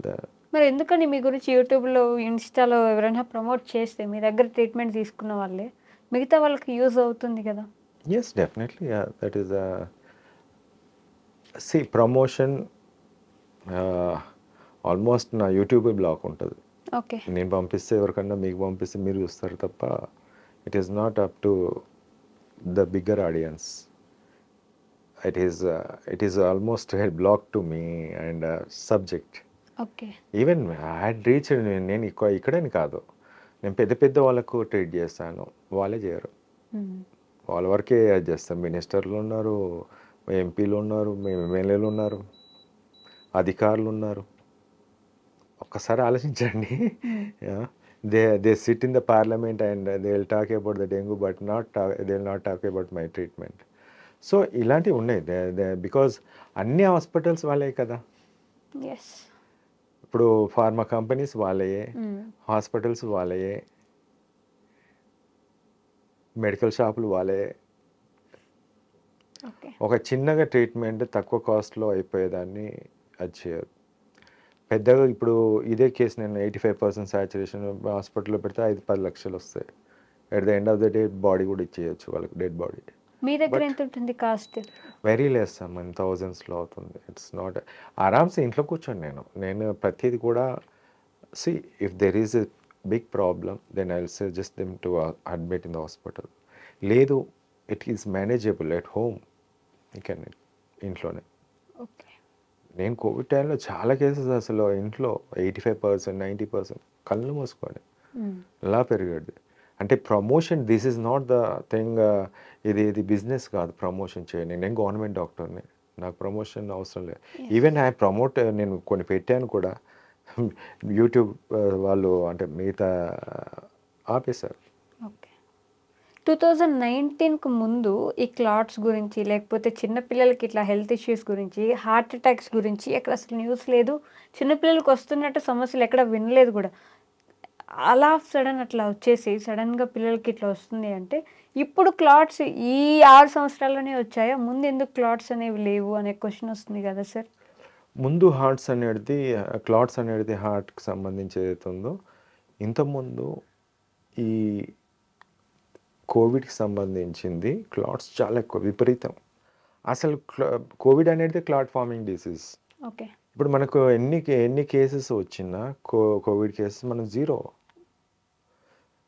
మరి ఎందుకని మీ గురించి యూట్యూబ్లో ఇన్స్టాలో ఎవరైనా ప్రమోట్ చేస్తే మీ దగ్గర ట్రీట్మెంట్ తీసుకున్న వాళ్ళే మిగతా వాళ్ళకి యూజ్ అవుతుంది కదా? Yes definitely, that is see promotion. Almost నా యూట్యూబ్ బ్లాక్ ఉంటుంది. ఓకే, నేను పంపిస్తే ఎవరికన్నా మీకు పంపిస్తే మీరు చూస్తారు తప్ప it is not up to the bigger audience. It is almost block to me and subject. Okay, even I had reach. నేను ఇక్కడని కాదు, నేను పెద్ద పెద్ద వాళ్ళకు ట్రీట్ చేస్తాను, వాళ్ళే చేయరు. వాళ్ళ వరకే చేస్తాం. మినిస్టర్లు ఉన్నారు, ఎంపీలు ఉన్నారు, ఎమ్మెల్యేలు ఉన్నారు, అధికారులు ఉన్నారు. ఒక్కసారి ఆలోచించండి. They SIT in the parliament and they will talk about the dengue but they will not talk about my treatment. So ఇలాంటివి ఉన్నాయి. బికాజ్ అన్ని హాస్పిటల్స్ వాళ్ళే కదా. ఇప్పుడు ఫార్మా కంపెనీస్ వాళ్ళయే, హాస్పిటల్స్ వాళ్ళయే, మెడికల్ షాపులు వాళ్ళే. ఒక చిన్నగా ట్రీట్మెంట్ తక్కువ కాస్ట్లో అయిపోయేదాన్ని అది చేయరు. పెద్దగా ఇప్పుడు ఇదే కేసు నేను 85% సాచురేషన్ హాస్పిటల్లో పెడితే 5-10 లక్షలు వస్తాయి. At the end of the day body కూడా ఇచ్చేయచ్చు వాళ్ళకి, డెడ్ బాడీ. మీ దగ్గర ఎంత ఉంటుంది కాస్ట్? వెరీ లెస్ అమ్మ, థౌజండ్స్లో అవుతుంది. It's not. ఆరామ్సే ఇంట్లో కూర్చోండి. నేను ప్రతిదీ కూడా see if there is a big problem then I will suggest them to admit in the hospital. లేదు it is manageable at home, ఇంట్లోనే. ఓకే, నేను కోవిడ్ టైంలో చాలా కేసెస్ అసలు ఇంట్లో 85% 90% కళ్ళు మూసుకోండి అలా పెరిగాడు. అంటే promotion, this is not the thing. ఇది బిజినెస్ కాదు ప్రమోషన్ చేయండి. నేను గవర్నమెంట్ డాక్టర్ని, నాకు ప్రమోషన్ అవసరం లేదు. ఈవెన్ ఐ ప్రమోట్, నేను కొన్ని పెట్టాను కూడా, యూట్యూబ్ వాళ్ళు అంటే మిగతా ఆపేశారు. ఓకే, 2019కు ముందు ఈ క్లాట్స్ గురించి, లేకపోతే చిన్నపిల్లలకి ఇట్లా హెల్త్ ఇష్యూస్ గురించి, హార్ట్ అటాక్స్ గురించి ఎక్కడ అసలు న్యూస్ లేదు. చిన్నపిల్లలకి వస్తున్నట్టు సమస్యలు ఎక్కడ వినలేదు కూడా. అలా సడన్ అట్లా వచ్చేసి సడన్గా పిల్లలకి ఇట్లా వస్తుంది అంటే, ఇప్పుడు క్లాట్స్ ఈ 6 సంవత్సరాల్లోనే వచ్చాయా? ముందు ఎందుకు క్లాట్స్ అనేవి లేవు అనే క్వశ్చన్ వస్తుంది కదా సార్. ముందు క్లాట్స్ అనేది హార్ట్కి సంబంధించి ఏదైతే ఉందో, ఇంతకుముందు ఈ కోవిడ్కి సంబంధించింది క్లాట్స్ చాలా ఎక్కువ విపరీతం. అసలు కోవిడ్ అనేది క్లాట్ ఫార్మింగ్ డిసీజ్. ఓకే. ఇప్పుడు మనకు ఎన్ని కేసెస్ వచ్చినా కోవిడ్ కేసెస్ మనం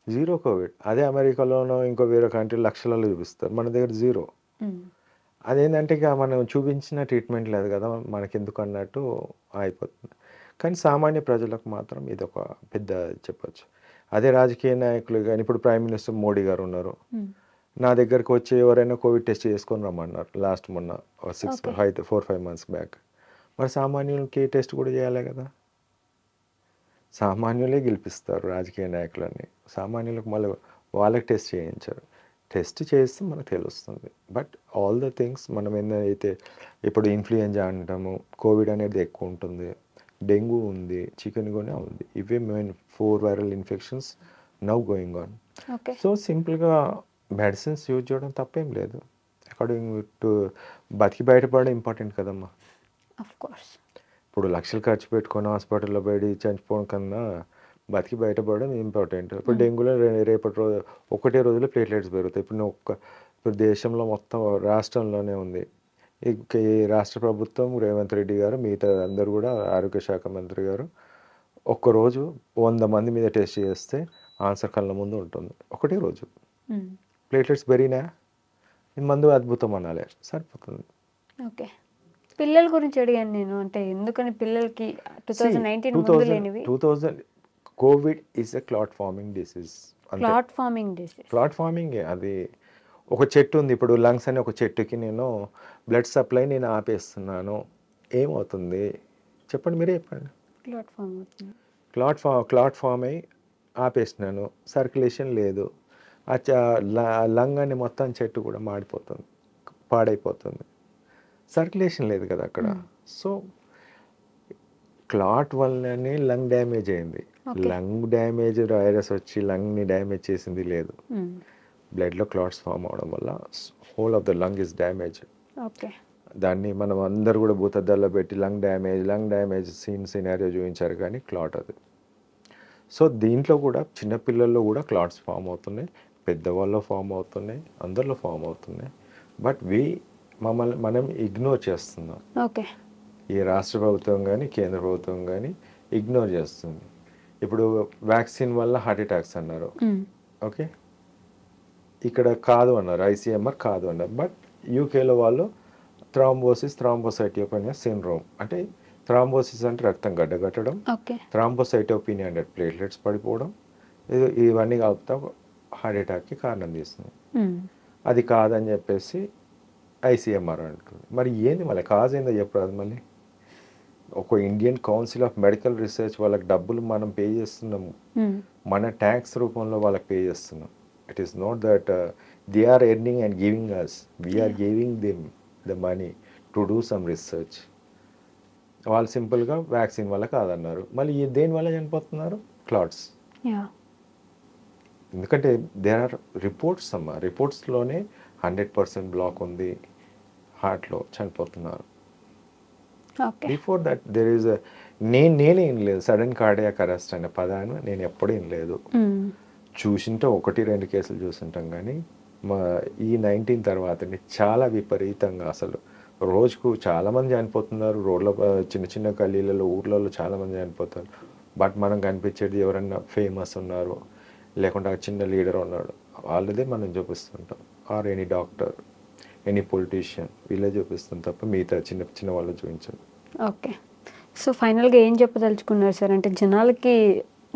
జీరో కోవిడ్. అదే అమెరికాలోనో ఇంకో వేరే కంట్రీ లక్షలలో చూపిస్తారు, మన దగ్గర జీరో. అదేంటంటే ఇక మనం చూపించిన ట్రీట్మెంట్ లేదు కదా మనకెందుకు అన్నట్టు అయిపోతుంది. కానీ సామాన్య ప్రజలకు మాత్రం ఇది ఒక పెద్ద చెప్పచ్చు. అదే రాజకీయ నాయకులు కానీ ఇప్పుడు ప్రైమ్ మినిస్టర్ మోడీ గారు ఉన్నారు, నా దగ్గరకు వచ్చి ఎవరైనా కోవిడ్ టెస్ట్ చేసుకొని రమ్మన్నారు లాస్ట్ మొన్న 4-5 months బ్యాక్. మరి సామాన్యులకి టెస్ట్ కూడా చేయాలి కదా. సామాన్యులే గెలిపిస్తారు రాజకీయ నాయకులని, సామాన్యులకు మళ్ళీ వాళ్ళకి టెస్ట్ చేయించారు. టెస్ట్ చేస్తే మనకు తెలుస్తుంది. బట్ ఆల్ ద థింగ్స్ మనం ఏంటైతే ఇప్పుడు ఇన్ఫ్లుయెంజా అంటాము, కోవిడ్ అనేది ఎక్కువ ఉంటుంది, డెంగ్యూ ఉంది, చికెన్ గున్యా ఉంది. ఇవే main 4 viral infections now going on. So సింపుల్గా మెడిసిన్స్ యూజ్ చేయడం తప్పేం లేదు. అకార్డింగ్ టు బతికి బయటపడడం ఇంపార్టెంట్ కదమ్మా. ఇప్పుడు లక్షలు ఖర్చు పెట్టుకొని హాస్పిటల్లో బయట చనిపోవడం కన్నా బతికి బయటపడడం ఇంపార్టెంట్. ఇప్పుడు డెంగ్యూలో రేపటి రోజు ఒకటే రోజులో ప్లేట్లెట్స్ పెరుగుతాయి. ఇప్పుడు దేశంలో మొత్తం రాష్ట్రంలోనే ఉంది. ఈ రాష్ట్ర ప్రభుత్వం రేవంత్ రెడ్డి గారు మిగతా అందరూ కూడా ఆరోగ్య శాఖ మంత్రి గారు ఒక్కరోజు 100 మంది మీద టెస్ట్ చేస్తే ఆన్సర్ కళ్ళ ముందు ఉంటుంది. ఒకటే రోజు ప్లేట్లెట్స్ పెరిగినా మందు అద్భుతం అనాలి, సరిపోతుంది. ఓకే. పిల్లల గురించి అడిగాను నేను, అంటే ఎందుకని పిల్లలకి 2019 ముందు లేనివి. 2000 Covid is a clot farming disease. Clot farming అది ఒక చెట్టు ఉంది. ఇప్పుడు లంగ్స్ అనే ఒక చెట్టుకి నేను బ్లడ్ సప్లై నేను ఆపేస్తున్నాను, ఏమవుతుంది చెప్పండి, మీరే చెప్పండి. క్లాట్ ఫామ్ అయ్యి ఆపేసినాను, సర్క్యులేషన్ లేదు, లంగ్ అని మొత్తం చెట్టు కూడా మాడిపోతుంది, పాడైపోతుంది, సర్క్యులేషన్ లేదు కదా అక్కడ. సో క్లాట్ వల్లనే లంగ్ డ్యామేజ్ అయింది. లంగ్ డ్యామేజ్ వైరస్ వచ్చి లంగ్ని డ్యామేజ్ చేసింది లేదు. బ్లడ్లో క్లాట్స్ ఫామ్ అవడం వల్ల whole of the lung is damage. దాన్ని మనం అందరు కూడా భూతద్దాల్లో పెట్టి లంగ్ డ్యామేజ్ సినారియో చూపించారు, కానీ క్లాట్ అది. సో దీంట్లో కూడా చిన్నపిల్లల్లో కూడా క్లాట్స్ ఫామ్ అవుతున్నాయి, పెద్దవాళ్ళు ఫామ్ అవుతున్నాయి, అందరిలో ఫామ్ అవుతున్నాయి. బట్ మనం ఇగ్నోర్ చేస్తున్నాం. ఈ రాష్ట్ర ప్రభుత్వం కానీ కేంద్ర ప్రభుత్వం కానీ ఇగ్నోర్ చేస్తుంది. ఇప్పుడు వ్యాక్సిన్ వల్ల హార్ట్ అటాక్స్ అన్నారు, ఓకే, ఇక్కడ కాదు అన్నారు, ఐసీఎంఆర్ కాదు అన్నారు. బట్ యూకేలో వాళ్ళు థ్రాంబోసైటోపెనియా సిండ్రోమ్, అంటే థ్రాంబోసిస్ అంటే రక్తం గడ్డగట్టడం, థ్రాంబోసైటోపెనియా అంటే ప్లేట్లెట్స్ పడిపోవడం, ఇవన్నీ కలుపుతా హార్ట్ అటాక్కి కారణం తీస్తుంది. అది కాదని చెప్పేసి ఐసీఎంఆర్ అంటుంది. మరి ఏంది మళ్ళీ కాజ్ ఏందో చెప్పరాదు. మళ్ళీ ఒక Indian council of medical research వాళ్ళకి డబ్బులు మనం పే చేస్తున్నాము, మన ట్యాక్స్ రూపంలో వాళ్ళకి పే చేస్తున్నాం. It is not that they are earning and giving us, we're giving them the money to do some research. వాళ్ళు సింపుల్గా వ్యాక్సిన్ వల్ల కాదన్నారు. మళ్ళీ దేని వల్ల చనిపోతున్నారు? క్లాట్స్. ఎందుకంటే దేర్ ఆర్ రిపోర్ట్స్ అమ్మా, రిపోర్ట్స్లోనే 100% బ్లాక్ ఉంది, హార్ట్లో చనిపోతున్నారు. బిఫోర్ దట్ దెర్ ఈజ్ నేనే ఏం లేదు సడన్ కార్డియాక్ అరెస్ట్ అనే పదాన్ని నేను ఎప్పుడూ ఏం లేదు. చూసింటే 1-2 కేసులు చూసింటాం, కానీ ఈ 19 తర్వాత చాలా విపరీతంగా అసలు రోజుకు చాలామంది చనిపోతున్నారు. రోడ్ల చిన్న గల్లీలలో ఊర్లలో చాలామంది చనిపోతారు. బట్ మనం కనిపించేది ఎవరన్నా ఫేమస్ ఉన్నారు, లేకుంటే చిన్న లీడర్ ఉన్నాడు, వాళ్ళదే మనం చూపిస్తుంటాం. Or any doctor, any politician, వీళ్ళే చూపిస్తాం తప్ప మిగతా చిన్న వాళ్ళు చూపించండి. ఓకే. సో ఫైనల్గా ఏం చెప్పదలుచుకున్నారు సార్? అంటే జనాలకి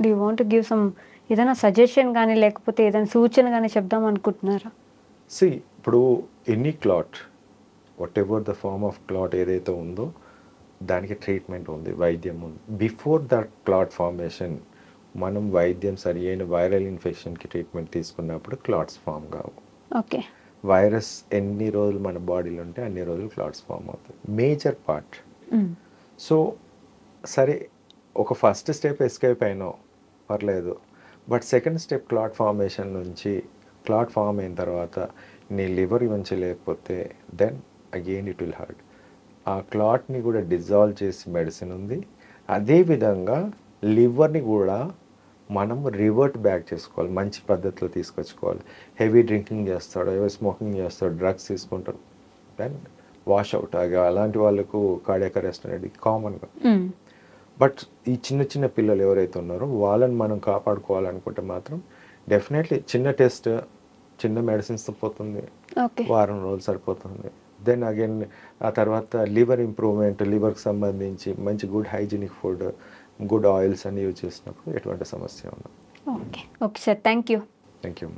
do you want give some ఏదైనా సజెషన్ కానీ లేకపోతే ఏదైనా సూచన కానీ చెప్దాం అనుకుంటున్నారా? ఇప్పుడు any clot, whatever the form of clot ఏదైతే ఉందో దానికి ట్రీట్మెంట్ ఉంది, వైద్యం ఉంది. బిఫోర్ దట్ క్లాట్ ఫార్మేషన్ మనం వైద్యం సరి అయిన వైరల్ ఇన్ఫెక్షన్కి ట్రీట్మెంట్ తీసుకున్నప్పుడు క్లాట్స్ ఫామ్ కావు. ఓకే. వైరస్ ఎన్ని రోజులు మన బాడీలో ఉంటే అన్ని రోజులు క్లాట్స్ ఫామ్ అవుతాయి, మేజర్ పార్ట్. సో సరే, ఒక ఫస్ట్ స్టెప్ ఎస్కేప్ అయినావు పర్లేదు, but second step clot formation నుంచి క్లాట్ ఫామ్ అయిన తర్వాత నీ లివర్ ఇవంచి లేకపోతే then again it will hurt. ఆ క్లాట్ని కూడా డిజాల్వ్ చేసి మెడిసిన్ ఉంది. అదేవిధంగా లివర్ని కూడా మనం రివర్ట్ బ్యాక్ చేసుకోవాలి, మంచి పద్ధతిలో తీసుకొచ్చుకోవాలి. హెవీ డ్రింకింగ్ చేస్తాడు, ఎవరు స్మోకింగ్ చేస్తాడు, డ్రగ్స్ తీసుకుంటాడు, దెన్ వాష్ అవుట్ అలాంటి వాళ్ళకు కార్డియాక్ అరెస్ట్ అనేది కామన్గా. బట్ ఈ చిన్న చిన్న పిల్లలు ఎవరైతే ఉన్నారో వాళ్ళని మనం కాపాడుకోవాలనుకుంటే మాత్రం డెఫినెట్లీ చిన్న టెస్ట్, చిన్న మెడిసిన్స్తో పోతుంది, వారం రోజులు సరిపోతుంది. దెన్ అగైన్ ఆ తర్వాత లివర్ ఇంప్రూవ్మెంట్, లివర్కి సంబంధించి మంచి good hygienic food, good oils అన్ని యూజ్ చేసినప్పుడు ఎటువంటి సమస్య ఉండదు. Okay sir, thank you. Thank you.